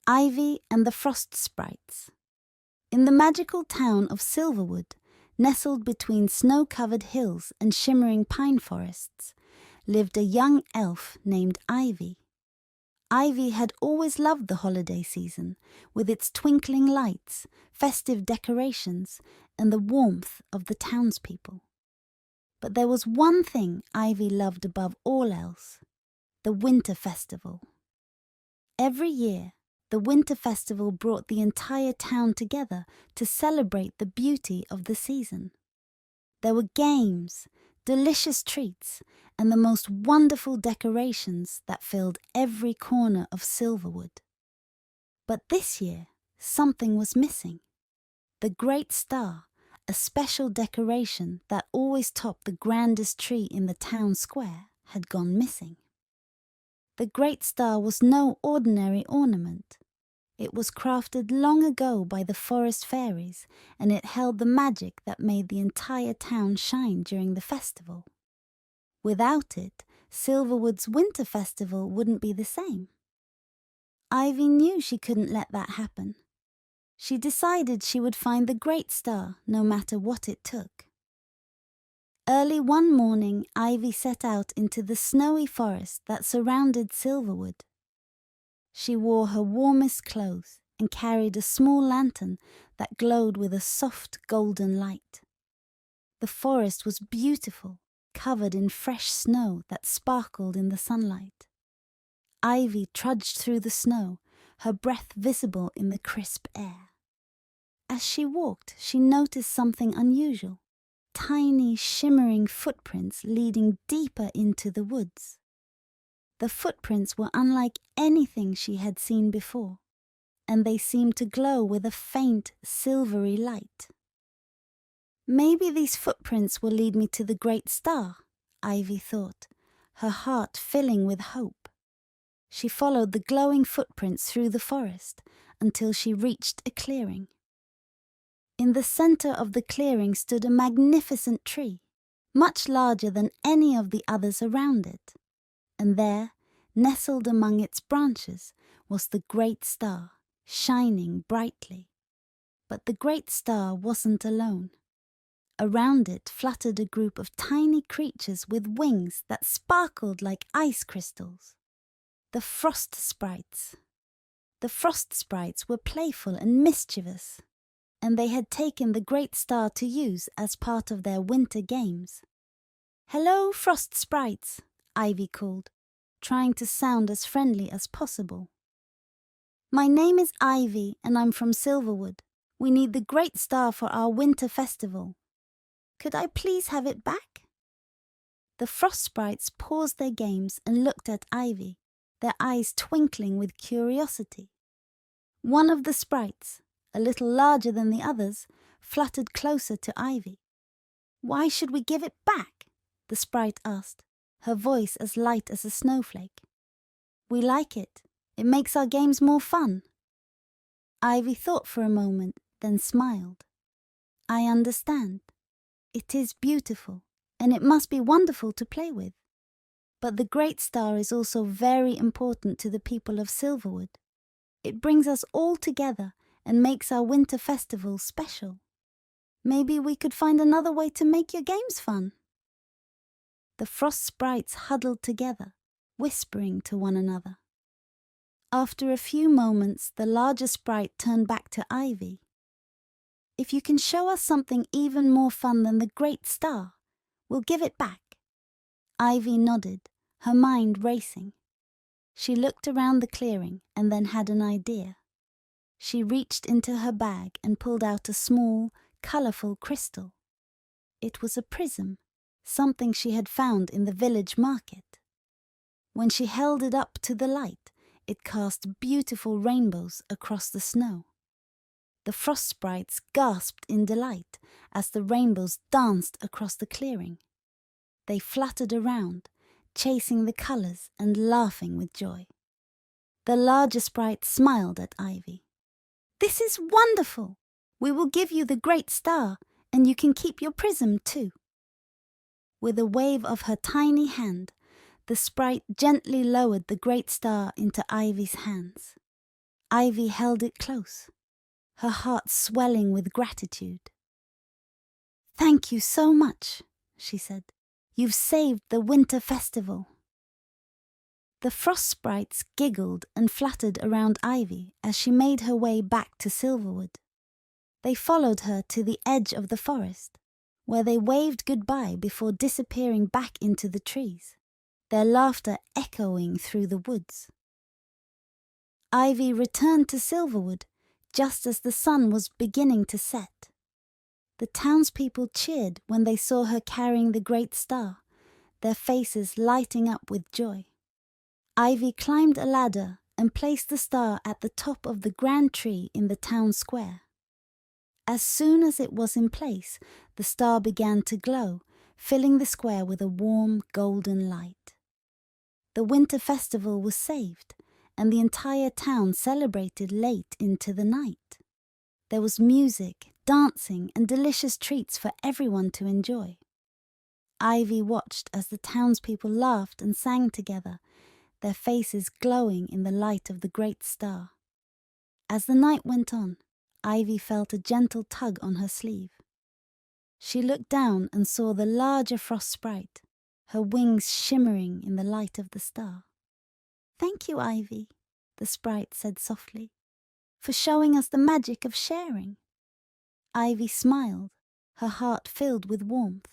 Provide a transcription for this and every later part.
Ivy and the Frost Sprites. In the magical town of Silverwood, nestled between snow-covered hills and shimmering pine forests, lived a young elf named Ivy. Ivy had always loved the holiday season, with its twinkling lights, festive decorations, and the warmth of the townspeople. But there was one thing Ivy loved above all else: the Winter Festival. Every year, the Winter Festival brought the entire town together to celebrate the beauty of the season. There were games, delicious treats, and the most wonderful decorations that filled every corner of Silverwood. But this year, something was missing. The Great Star, a special decoration that always topped the grandest tree in the town square, had gone missing. The Great Star was no ordinary ornament. It was crafted long ago by the forest fairies, and it held the magic that made the entire town shine during the festival. Without it, Silverwood's Winter Festival wouldn't be the same. Ivy knew she couldn't let that happen. She decided she would find the Great Star no matter what it took. Early one morning, Ivy set out into the snowy forest that surrounded Silverwood. She wore her warmest clothes and carried a small lantern that glowed with a soft golden light. The forest was beautiful, covered in fresh snow that sparkled in the sunlight. Ivy trudged through the snow, her breath visible in the crisp air. As she walked, she noticed something unusual: tiny, shimmering footprints leading deeper into the woods. The footprints were unlike anything she had seen before, and they seemed to glow with a faint, silvery light. Maybe these footprints will lead me to the Great Star, Ivy thought, her heart filling with hope. She followed the glowing footprints through the forest until she reached a clearing. In the center of the clearing stood a magnificent tree, much larger than any of the others around it. And there, nestled among its branches, was the Great Star, shining brightly. But the Great Star wasn't alone. Around it fluttered a group of tiny creatures with wings that sparkled like ice crystals. The Frost Sprites. The Frost Sprites were playful and mischievous, and they had taken the Great Star to use as part of their winter games. "Hello, Frost Sprites," Ivy called, trying to sound as friendly as possible. "My name is Ivy, and I'm from Silverwood. We need the Great Star for our Winter Festival. Could I please have it back?" The Frost Sprites paused their games and looked at Ivy, their eyes twinkling with curiosity. One of the sprites, a little larger than the others, fluttered closer to Ivy. "Why should we give it back?" the sprite asked, her voice as light as a snowflake. "We like it. It makes our games more fun." Ivy thought for a moment, then smiled. "I understand. It is beautiful, and it must be wonderful to play with. But the Great Star is also very important to the people of Silverwood. It brings us all together and makes our winter festival special. Maybe we could find another way to make your games fun." The Frost Sprites huddled together, whispering to one another. After a few moments, the larger sprite turned back to Ivy. "If you can show us something even more fun than the Great Star, we'll give it back." Ivy nodded, her mind racing. She looked around the clearing and then had an idea. She reached into her bag and pulled out a small, colorful crystal. It was a prism, something she had found in the village market. When she held it up to the light, it cast beautiful rainbows across the snow. The Frost Sprites gasped in delight as the rainbows danced across the clearing. They fluttered around, chasing the colors and laughing with joy. The larger sprite smiled at Ivy. "This is wonderful! We will give you the Great Star, and you can keep your prism too." With a wave of her tiny hand, the sprite gently lowered the Great Star into Ivy's hands. Ivy held it close, her heart swelling with gratitude. "Thank you so much," she said. "You've saved the winter festival." The Frost Sprites giggled and fluttered around Ivy as she made her way back to Silverwood. They followed her to the edge of the forest, where they waved goodbye before disappearing back into the trees, their laughter echoing through the woods. Ivy returned to Silverwood just as the sun was beginning to set. The townspeople cheered when they saw her carrying the great star, their faces lighting up with joy. Ivy climbed a ladder and placed the star at the top of the grand tree in the town square. As soon as it was in place, the star began to glow, filling the square with a warm golden light. The winter festival was saved, and the entire town celebrated late into the night. There was music, dancing, and delicious treats for everyone to enjoy. Ivy watched as the townspeople laughed and sang together, their faces glowing in the light of the great star. As the night went on, Ivy felt a gentle tug on her sleeve. She looked down and saw the larger Frost Sprite, her wings shimmering in the light of the star. "Thank you, Ivy," the sprite said softly, "for showing us the magic of sharing." Ivy smiled, her heart filled with warmth.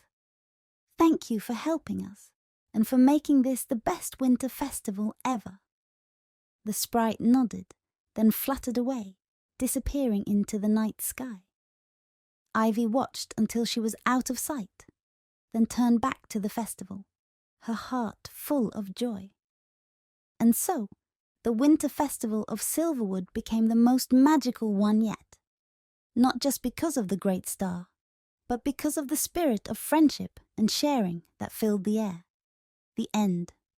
"Thank you for helping us, and for making this the best winter festival ever." The sprite nodded, then fluttered away, disappearing into the night sky. Ivy watched until she was out of sight, then turned back to the festival, her heart full of joy. And so, the winter festival of Silverwood became the most magical one yet, not just because of the great star, but because of the spirit of friendship and sharing that filled the air. The end.